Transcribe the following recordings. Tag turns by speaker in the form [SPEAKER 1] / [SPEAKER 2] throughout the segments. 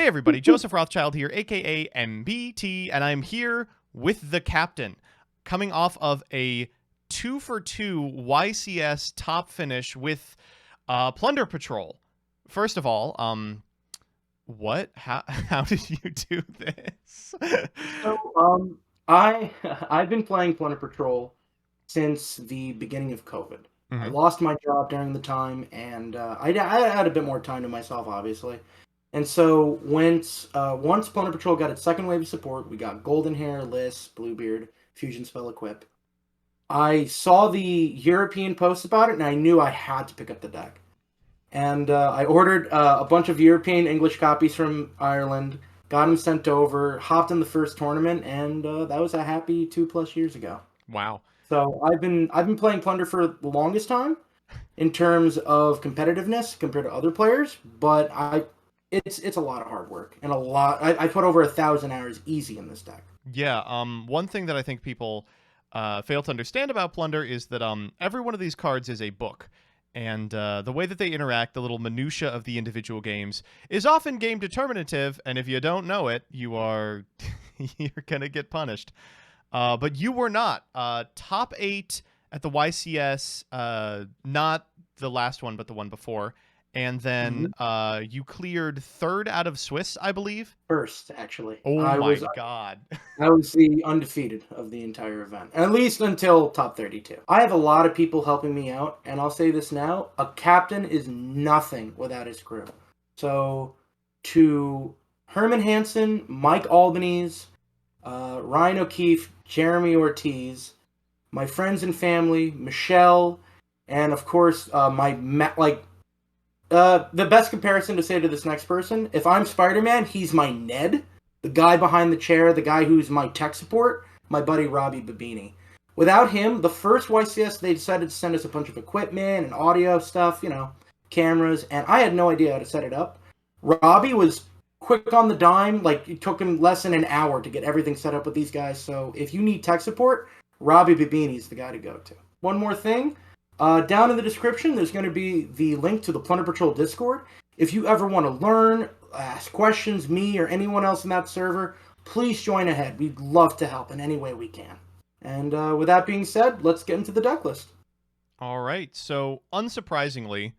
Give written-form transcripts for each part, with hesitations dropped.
[SPEAKER 1] Hey everybody, Joseph Rothschild here, aka MBT, and I'm here with the captain, coming off of a 2-for-2 YCS top finish with Plunder Patrol. First of all, what? How did you do this?
[SPEAKER 2] I've been playing Plunder Patrol since the beginning of COVID. I
[SPEAKER 1] hmm
[SPEAKER 2] lost my job during the time, and I had a bit more time to myself, obviously. And so once Plunder Patrol got its second wave of support, we got Golden Hair, Liss, Bluebeard, Fusion Spell Equip. I saw the European posts about it, and I knew I had to pick up the deck. And I ordered a bunch of European English copies from Ireland, got them sent over, hopped in the first tournament, and that was a happy 2+ years ago.
[SPEAKER 1] Wow.
[SPEAKER 2] So I've been playing Plunder for the longest time in terms of competitiveness compared to other players, but it's a lot of hard work and a lot. I put over 1,000 hours easy in this deck.
[SPEAKER 1] Yeah, one thing that I think people fail to understand about Plunder is that every one of these cards is a book. And the way that they interact, the little minutia of the individual games, is often game determinative. And if you don't know it, you are you're gonna get punished. But you were not top 8 at the YCS, not the last one, but the one before. And then
[SPEAKER 2] Mhm.
[SPEAKER 1] you cleared third out of Swiss, I believe.
[SPEAKER 2] First, actually,
[SPEAKER 1] Oh
[SPEAKER 2] I
[SPEAKER 1] my
[SPEAKER 2] was
[SPEAKER 1] god.
[SPEAKER 2] I was the undefeated of the entire event, at least until top 32. I have a lot of people helping me out, and I'll say this now: a captain is nothing without his crew. So, to Herman Hansen, Mike Albanese, Ryan O'Keefe, Jeremy Ortiz, my friends and family, Michelle, and of course, the best comparison to say to this next person, if I'm Spider-Man, he's my Ned, the guy behind the chair, the guy who's my tech support, my buddy Robbie Babini. Without him, the first YCS, they decided to send us a bunch of equipment and audio stuff, cameras, and I had no idea how to set it up. Robbie was quick on the dime, like it took him less than an hour to get everything set up with these guys, so if you need tech support, Robbie Babini is the guy to go to. One more thing, down in the description, there's going to be the link to the Plunder Patrol Discord. If you ever want to learn, ask questions, me or anyone else in that server, please join ahead. We'd love to help in any way we can. And with that being said, let's get into the deck list.
[SPEAKER 1] All right. So, unsurprisingly,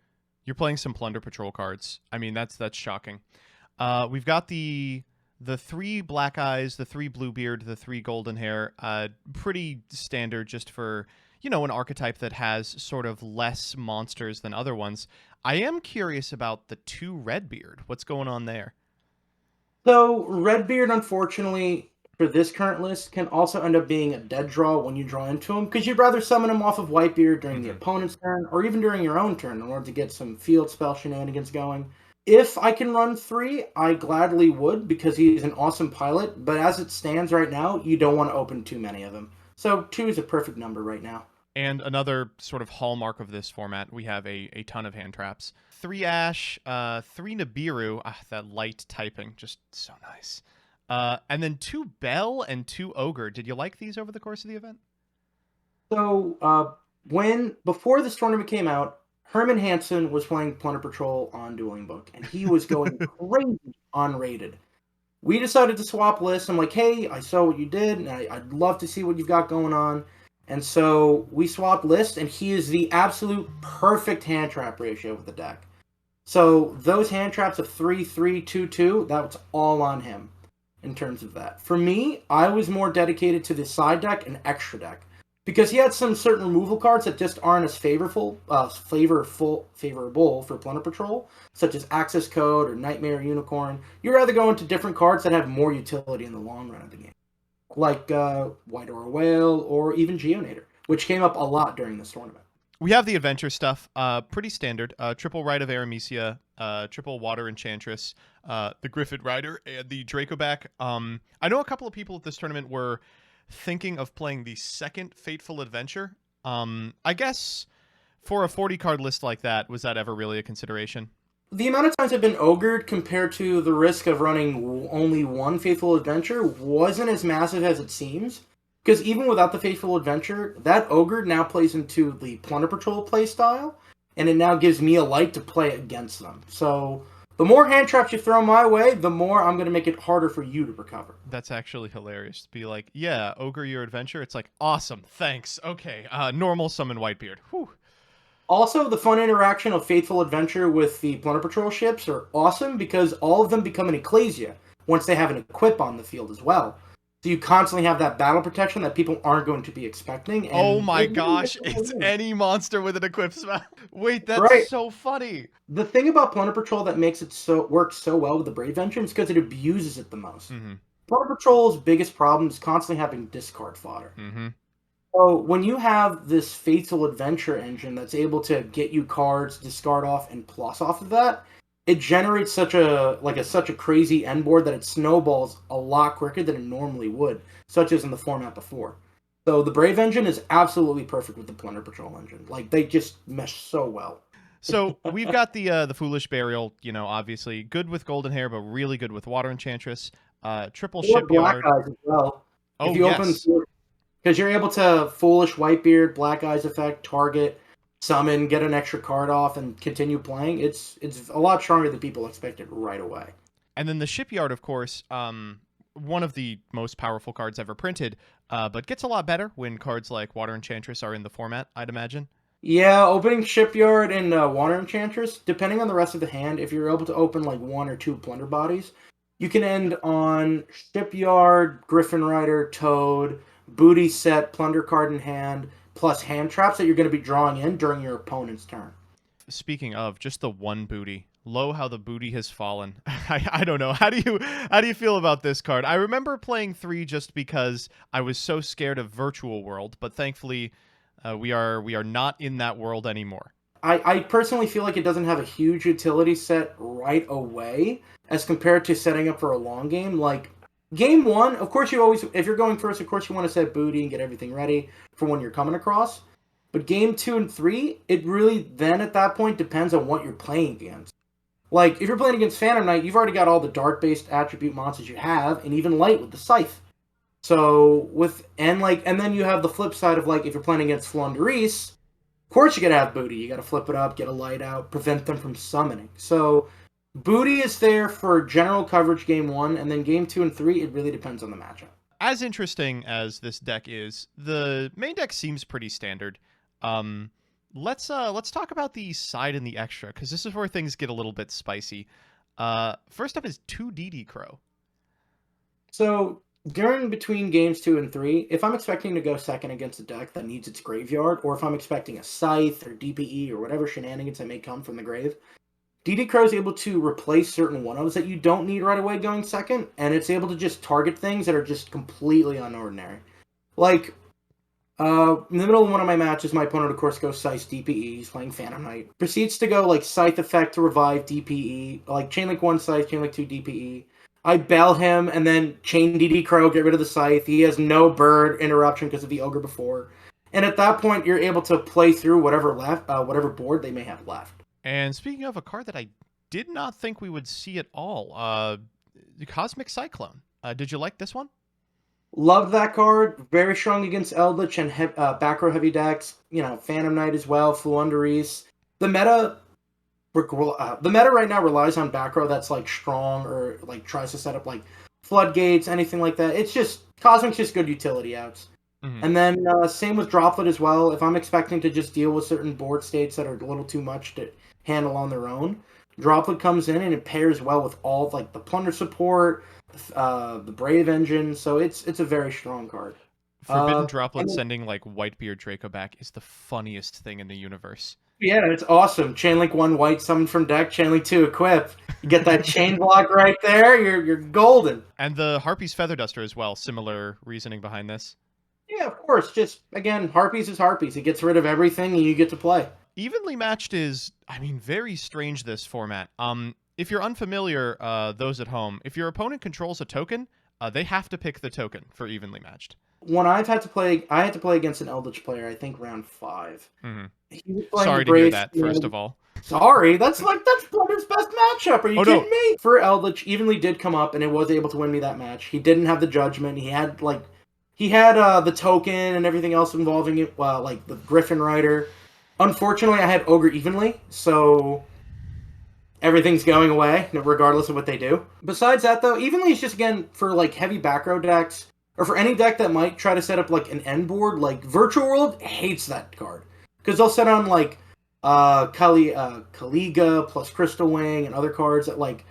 [SPEAKER 1] you're playing some Plunder Patrol cards. I mean, that's shocking. We've got the 3 Black Eyes, the 3 Bluebeard, the 3 Golden Hair. Pretty standard just for, an archetype that has sort of less monsters than other ones. I am curious about the 2 Redbeard. What's going on there?
[SPEAKER 2] So, Redbeard, unfortunately, for this current list, can also end up being a dead draw when you draw into him, because you'd rather summon him off of Whitebeard during the
[SPEAKER 1] hmm
[SPEAKER 2] opponent's turn, or even during your own turn, in order to get some field spell shenanigans going. If I can run 3, I gladly would, because he's an awesome pilot, but as it stands right now, you don't want to open too many of them. So 2 is a perfect number right now.
[SPEAKER 1] And another sort of hallmark of this format, we have a ton of hand traps. 3 Ash, 3 Nibiru, that light typing, just so nice. And then 2 Bell and 2 Ogre. Did you like these over the course of the event?
[SPEAKER 2] So, before this tournament came out, Herman Hansen was playing Plunder Patrol on Dueling Book, and he was going crazy on rated. We decided to swap lists. I'm like, hey, I saw what you did, and I'd love to see what you've got going on. And so we swapped lists, and he is the absolute perfect hand trap ratio with the deck. So those hand traps of 3-3-2-2, that's all on him in terms of that. For me, I was more dedicated to the side deck and extra deck because he had some certain removal cards that just aren't as favorable for Plunder Patrol, such as Access Code or Nightmare Unicorn. You'd rather go into different cards that have more utility in the long run of the game, like White Aura Whale or even Geonator, which came up a lot during this tournament.
[SPEAKER 1] We have the adventure stuff, pretty standard. Triple Rite of Aramesia, triple Water Enchantress, the Griffith Rider, and the Dracoback. I know a couple of people at this tournament were thinking of playing the second Fateful Adventure. I guess for a 40-card list like that, was that ever really a consideration?
[SPEAKER 2] The amount of times I've been ogred compared to the risk of running only one Faithful Adventure wasn't as massive as it seems. Because even without the Faithful Adventure, that ogre now plays into the Plunder Patrol playstyle, and it now gives me a light to play against them. So The more hand traps you throw my way, the more I'm going to make it harder for you to recover.
[SPEAKER 1] That's actually hilarious. To be like, yeah, ogre your adventure. It's like, awesome, thanks. Okay, normal summon Whitebeard. Whew.
[SPEAKER 2] Also, the fun interaction of Faithful Adventure with the Plunder Patrol ships are awesome because all of them become an Ecclesia once they have an equip on the field as well. So you constantly have that battle protection that people aren't going to be expecting.
[SPEAKER 1] Oh
[SPEAKER 2] And
[SPEAKER 1] my
[SPEAKER 2] it really
[SPEAKER 1] gosh,
[SPEAKER 2] makes it
[SPEAKER 1] it's
[SPEAKER 2] win.
[SPEAKER 1] any monster with an equip spell. Wait, that's
[SPEAKER 2] Right.
[SPEAKER 1] so funny.
[SPEAKER 2] The thing about Plunder Patrol that makes it so work so well with the Brave Engine is because it abuses it the most.
[SPEAKER 1] Mm-hmm.
[SPEAKER 2] Plunder Patrol's biggest problem is constantly having discard fodder.
[SPEAKER 1] Mm-hmm.
[SPEAKER 2] So when you have this Faithful Adventure engine that's able to get you cards, discard off, and plus off of that, it generates such a crazy end board that it snowballs a lot quicker than it normally would, such as in the format before. So the Brave engine is absolutely perfect with the Plunder Patrol engine. Like they just mesh so well.
[SPEAKER 1] So we've got the Foolish Burial, obviously good with Golden Hair, but really good with Water Enchantress. Triple
[SPEAKER 2] Or Black
[SPEAKER 1] Shipyard.
[SPEAKER 2] Eyes as well. If
[SPEAKER 1] Oh
[SPEAKER 2] you open
[SPEAKER 1] yes.
[SPEAKER 2] because you're able to Foolish Whitebeard, Black Eyes effect, target, summon, get an extra card off, and continue playing. It's a lot stronger than people expected right away.
[SPEAKER 1] And then the Shipyard, of course, one of the most powerful cards ever printed, but gets a lot better when cards like Water Enchantress are in the format, I'd imagine.
[SPEAKER 2] Yeah, opening Shipyard and Water Enchantress, depending on the rest of the hand, if you're able to open like one or two Plunder Bodies, you can end on Shipyard, Griffin Rider, Toad, Booty Set, Plunder card in hand, plus hand traps that you're going to be drawing in during your opponent's turn.
[SPEAKER 1] Speaking of, just the one booty. Lo, how the booty has fallen. I don't know. How do you feel about this card? I remember playing 3 just because I was so scared of Virtual World, but thankfully we are not in that world anymore.
[SPEAKER 2] I personally feel like it doesn't have a huge utility set right away as compared to setting up for a long game. Like game one, of course you always if you're going first, of course you want to set booty and get everything ready for when you're coming across. But game 2 and 3, it really then at that point depends on what you're playing against. Like if you're playing against Phantom Knight, you've already got all the dart based attribute monsters you have, and even light with the scythe. So and then you have the flip side of like if you're playing against Flunderis, of course you gotta have booty. You gotta flip it up, get a light out, prevent them from summoning. So booty is there for general coverage game 1, and then game 2 and 3, it really depends on the matchup.
[SPEAKER 1] As interesting as this deck is, the main deck seems pretty standard. Let's talk about the side and the extra, because this is where things get a little bit spicy. First up is 2 DD Crow.
[SPEAKER 2] So during between games 2 and 3, if I'm expecting to go second against a deck that needs its graveyard, or if I'm expecting a scythe or DPE or whatever shenanigans that may come from the grave, DD Crow is able to replace certain one-ofs that you don't need right away going second, and it's able to just target things that are just completely unordinary. Like, in the middle of one of my matches, my opponent, of course, goes Scythe DPE. He's playing Phantom Knight. Proceeds to go, like, Scythe effect to revive DPE. Like, Chainlink 1 Scythe, Chainlink 2 DPE. I bell him, and then Chain DD Crow, get rid of the Scythe. He has no bird interruption because of the Ogre before. And at that point, you're able to play through whatever board they may have left.
[SPEAKER 1] And speaking of a card that I did not think we would see at all, the Cosmic Cyclone. Did you like this one?
[SPEAKER 2] Love that card. Very strong against Eldritch and back row heavy decks. Phantom Knight as well, Flunderis. The meta right now relies on back row that's like strong or like tries to set up like floodgates, anything like that. It's just Cosmic's just good utility outs.
[SPEAKER 1] Mm-hmm.
[SPEAKER 2] And then same with Droplet as well. If I'm expecting to just deal with certain board states that are a little too much to handle on their own, Droplet comes in and it pairs well with all like the Plunder support, the Brave engine. So it's a very strong card.
[SPEAKER 1] Forbidden Droplet
[SPEAKER 2] And
[SPEAKER 1] sending like Whitebeard Draco back is the funniest thing in the universe.
[SPEAKER 2] yeah, it's awesome. Chainlink 1 white summon from deck, Chainlink 2 equip. You get that chain block right there, you're golden.
[SPEAKER 1] And the Harpy's Feather Duster as well, similar reasoning behind this.
[SPEAKER 2] Yeah, of course. Just again, Harpies is Harpies. It gets rid of everything and you get to play.
[SPEAKER 1] Evenly matched is, very strange, this format. If you're unfamiliar, those at home, if your opponent controls a token, they have to pick the token for evenly matched.
[SPEAKER 2] When I had to play against an Eldritch player, I think round 5.
[SPEAKER 1] Mm-hmm.
[SPEAKER 2] He was playing
[SPEAKER 1] Sorry
[SPEAKER 2] the
[SPEAKER 1] to hear
[SPEAKER 2] Brave
[SPEAKER 1] that, first of all.
[SPEAKER 2] Sorry, that's Plunder's best matchup. Are you
[SPEAKER 1] Oh,
[SPEAKER 2] kidding
[SPEAKER 1] no.
[SPEAKER 2] me? For Eldritch, evenly did come up and it was able to win me that match. He didn't have the judgment. He had the token and everything else involving it, like the Griffin Rider. Unfortunately, I had Ogre evenly, so everything's going away, regardless of what they do. Besides that, though, Evenly is just, again, for, like, heavy back row decks, or for any deck that might try to set up, like, an end board, like, Virtual World hates that card. Because they'll set on, like, Kaliga plus Crystal Wing and other cards that, like,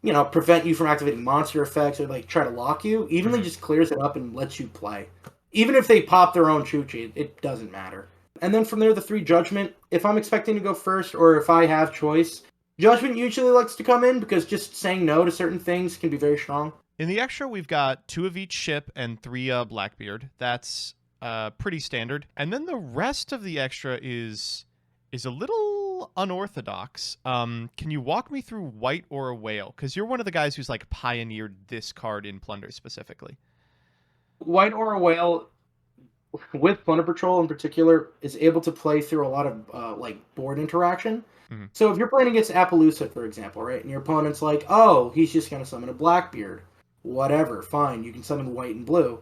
[SPEAKER 2] you know, prevent you from activating monster effects or, like, try to lock you. Evenly just clears it up and lets you play. Even if they pop their own Chuchi, it doesn't matter. And then from there, the 3 Judgment. If I'm expecting to go first, or if I have choice, Judgment usually likes to come in, because just saying no to certain things can be very strong.
[SPEAKER 1] In the extra, we've got 2 of each ship and 3 Blackbeard. That's pretty standard. And then the rest of the extra is a little unorthodox. Can you walk me through White or a Whale? Because you're one of the guys who's like pioneered this card in Plunder specifically.
[SPEAKER 2] White or a Whale, with Plunder Patrol in particular, is able to play through a lot of like board interaction.
[SPEAKER 1] Mm-hmm.
[SPEAKER 2] So if you're playing against Appaloosa, for example, right, and your opponent's like, oh, he's just going to summon a Blackbeard. Whatever, fine, you can summon White and Blue.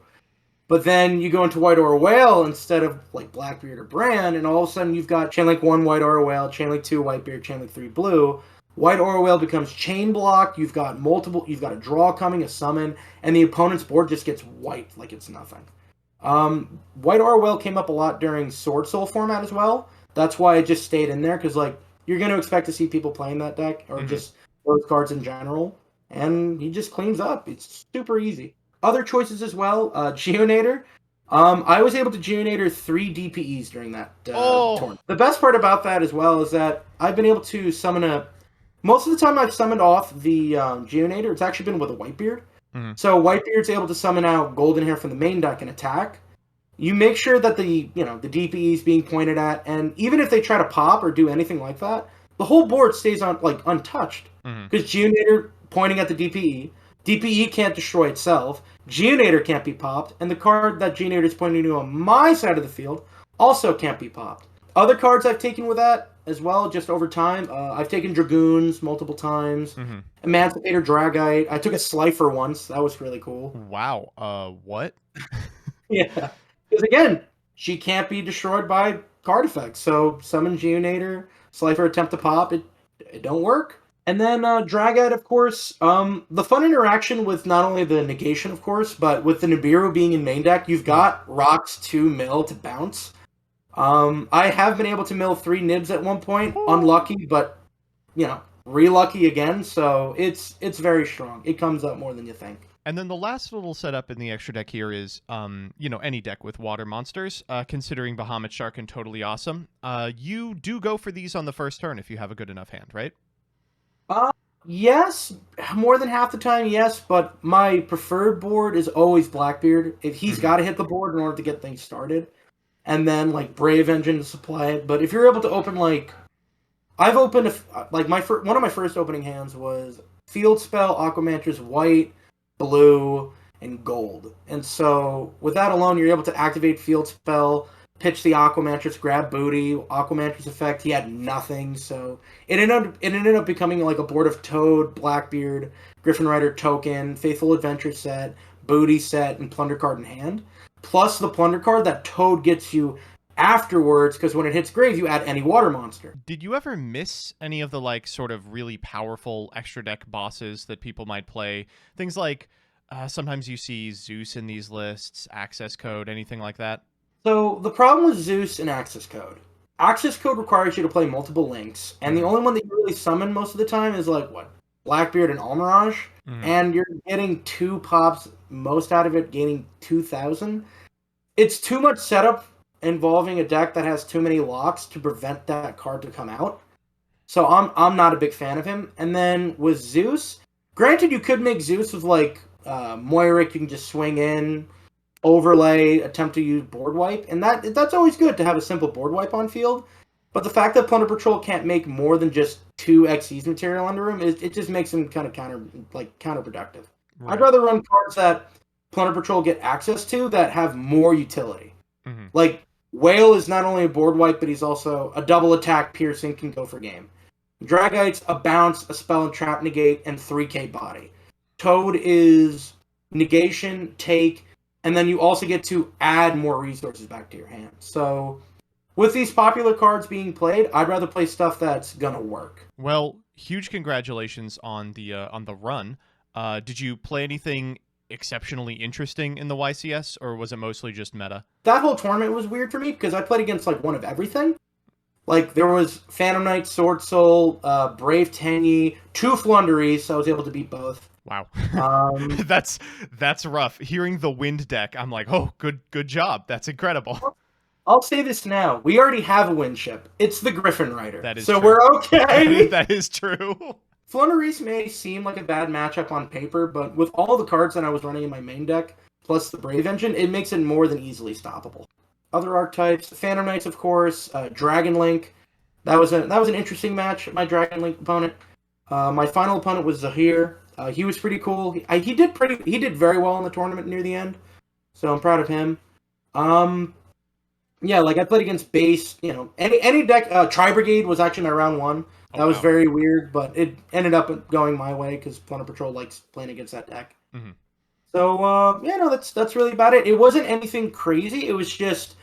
[SPEAKER 2] But then you go into White or a Whale instead of like Blackbeard or Bran, and all of a sudden you've got Chainlink 1 White or a Whale, Chainlink 2 Whitebeard, Chainlink 3 Blue. White or a Whale becomes chain blocked, you've got a draw coming, a summon, and the opponent's board just gets wiped like it's nothing. White or a Whale came up a lot during Sword Soul format as well. That's why it just stayed in there, because like you're going to expect to see people playing that deck, or just those cards in general, and he just cleans up. It's super easy. Other choices as well, Geonator. I was able to Geonator 3 DPEs during that tournament. The best part about that as well is that I've been able to summon most of the time I've summoned off the Geonator, it's actually been with a Whitebeard. So Whitebeard's able to summon out Golden Hair from the main deck and attack. You make sure that the DPE is being pointed at, and even if they try to pop or do anything like that, the whole board stays on like untouched. Because Geonator pointing at the DPE can't destroy itself, Geonator can't be popped, and the card that Geonator is pointing to on my side of the field also can't be popped. Other cards I've taken with that as well, just over time, I've taken Dragoons multiple times, Emancipator Dragite. I took a Slifer once. That was really cool.
[SPEAKER 1] Wow. What?
[SPEAKER 2] Yeah. Because again, she can't be destroyed by card effects. So summon Geonator, Slifer attempt to pop, it don't work. And then Dragite, of course. The fun interaction with not only the negation, of course, but with the Nibiru being in main deck, you've got rocks to mill to bounce. I have been able to mill 3 nibs at one point. Unlucky, but, re-lucky again. So it's very strong. It comes up more than you think.
[SPEAKER 1] And then the last little setup in the extra deck here is, any deck with water monsters, considering Bahamut Shark and Totally Awesome. You do go for these on the first turn if you have a good enough hand, right?
[SPEAKER 2] Yes, more than half the time, yes, but my preferred board is always Blackbeard. If he's got to hit the board in order to get things started. And then, like, Brave Engine to supply it. But if you're able to open, like... I've opened, one of my first opening hands was Field Spell, Aquamantra's White, Blue, and Gold. And so, with that alone, you're able to activate Field Spell, pitch the Aquamantra's, grab booty, Aquamantra's effect, he had nothing, so... It ended up becoming, like, a board of Toad, Blackbeard, Griffin Rider token, Faithful Adventure set, Booty set, and Plunder card in hand. Plus the Plunder card that Toad gets you afterwards, because when it hits grave, you add any water monster.
[SPEAKER 1] Did you ever miss any of the, like, sort of really powerful extra deck bosses that people might play? Things like, sometimes you see Zeus in these lists, Access Code, anything like that?
[SPEAKER 2] So, the problem with Zeus and Access Code. Access Code requires you to play multiple links, and the only one that you really summon most of the time is, like, Blackbeard and Almirage, and you're getting 2 pops, most out of it gaining 2,000. It's too much setup involving a deck that has too many locks to prevent that card to come out. So I'm not a big fan of him. And then with Zeus, granted you could make Zeus with like Moiric, you can just swing in, overlay, attempt to use board wipe, and that's always good to have a simple board wipe on field. But the fact that Plunder Patrol can't make more than just 2 XYZE material under him, it just makes him kind of counterproductive. Right. I'd rather run cards that Plunder Patrol get access to that have more utility. Like, Whale is not only a board wipe, but he's also a double attack piercing, can go for game. Dragite's a bounce, a spell and trap negate, and 3k body. Toad is negation, take, and then you also get to add more resources back to your hand. So, with these popular cards being played, I'd rather play stuff that's gonna work.
[SPEAKER 1] Well, huge congratulations on the run. Did you play anything exceptionally interesting in the YCS, or was it mostly just meta?
[SPEAKER 2] That whole tournament was weird for me because I played against like one of everything. Like there was Phantom Knight, Sword Soul, Brave Tenyi, 2 Flunderies, so I was able to beat both.
[SPEAKER 1] Wow,
[SPEAKER 2] Um,
[SPEAKER 1] that's rough. Hearing the wind deck, I'm like, oh, good job. That's incredible.
[SPEAKER 2] I'll say this now: we already have a win ship. It's the Griffin Rider,
[SPEAKER 1] That is
[SPEAKER 2] so
[SPEAKER 1] true.
[SPEAKER 2] we're okay.
[SPEAKER 1] That is true.
[SPEAKER 2] Flunderies may seem like a bad matchup on paper, but with all the cards that I was running in my main deck, plus the Brave Engine, it makes it more than easily stoppable. Other archetypes, Phantom Knights, of course, Dragon Link. That was an interesting match. My Dragon Link opponent. My final opponent was Zahir. He was pretty cool. He did very well in the tournament near the end, so I'm proud of him. Yeah, like I played against base. Any deck. Tri Brigade was actually my round 1. That was very weird, but it ended up going my way because Plunder Patrol likes playing against that deck.
[SPEAKER 1] Mm-hmm.
[SPEAKER 2] So yeah, no, that's really about it. It wasn't anything crazy. It was just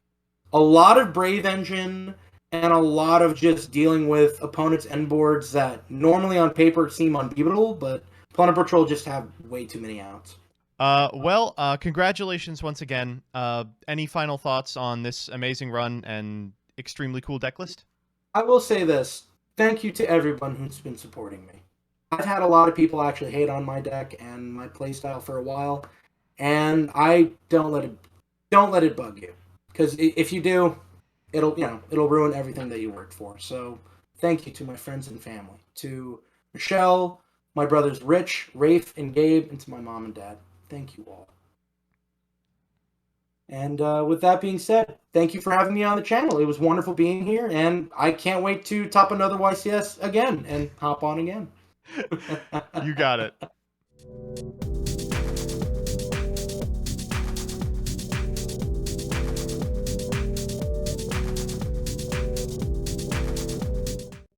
[SPEAKER 2] a lot of Brave Engine and a lot of just dealing with opponents' end boards that normally on paper seem unbeatable, but Plunder Patrol just have way too many outs.
[SPEAKER 1] Well, congratulations once again. Any final thoughts on this amazing run and extremely cool deck list?
[SPEAKER 2] I will say this. Thank you to everyone who's been supporting me. I've had a lot of people actually hate on my deck and my playstyle for a while, and I don't let it bug you, because if you do, it'll ruin everything that you worked for. So thank you to my friends and family, to Michelle, my brothers Rich, Rafe, and Gabe, and to my mom and dad. Thank you all. And with that being said, thank you for having me on the channel. It was wonderful being here, and I can't wait to top another YCS again and hop on again.
[SPEAKER 1] You got it.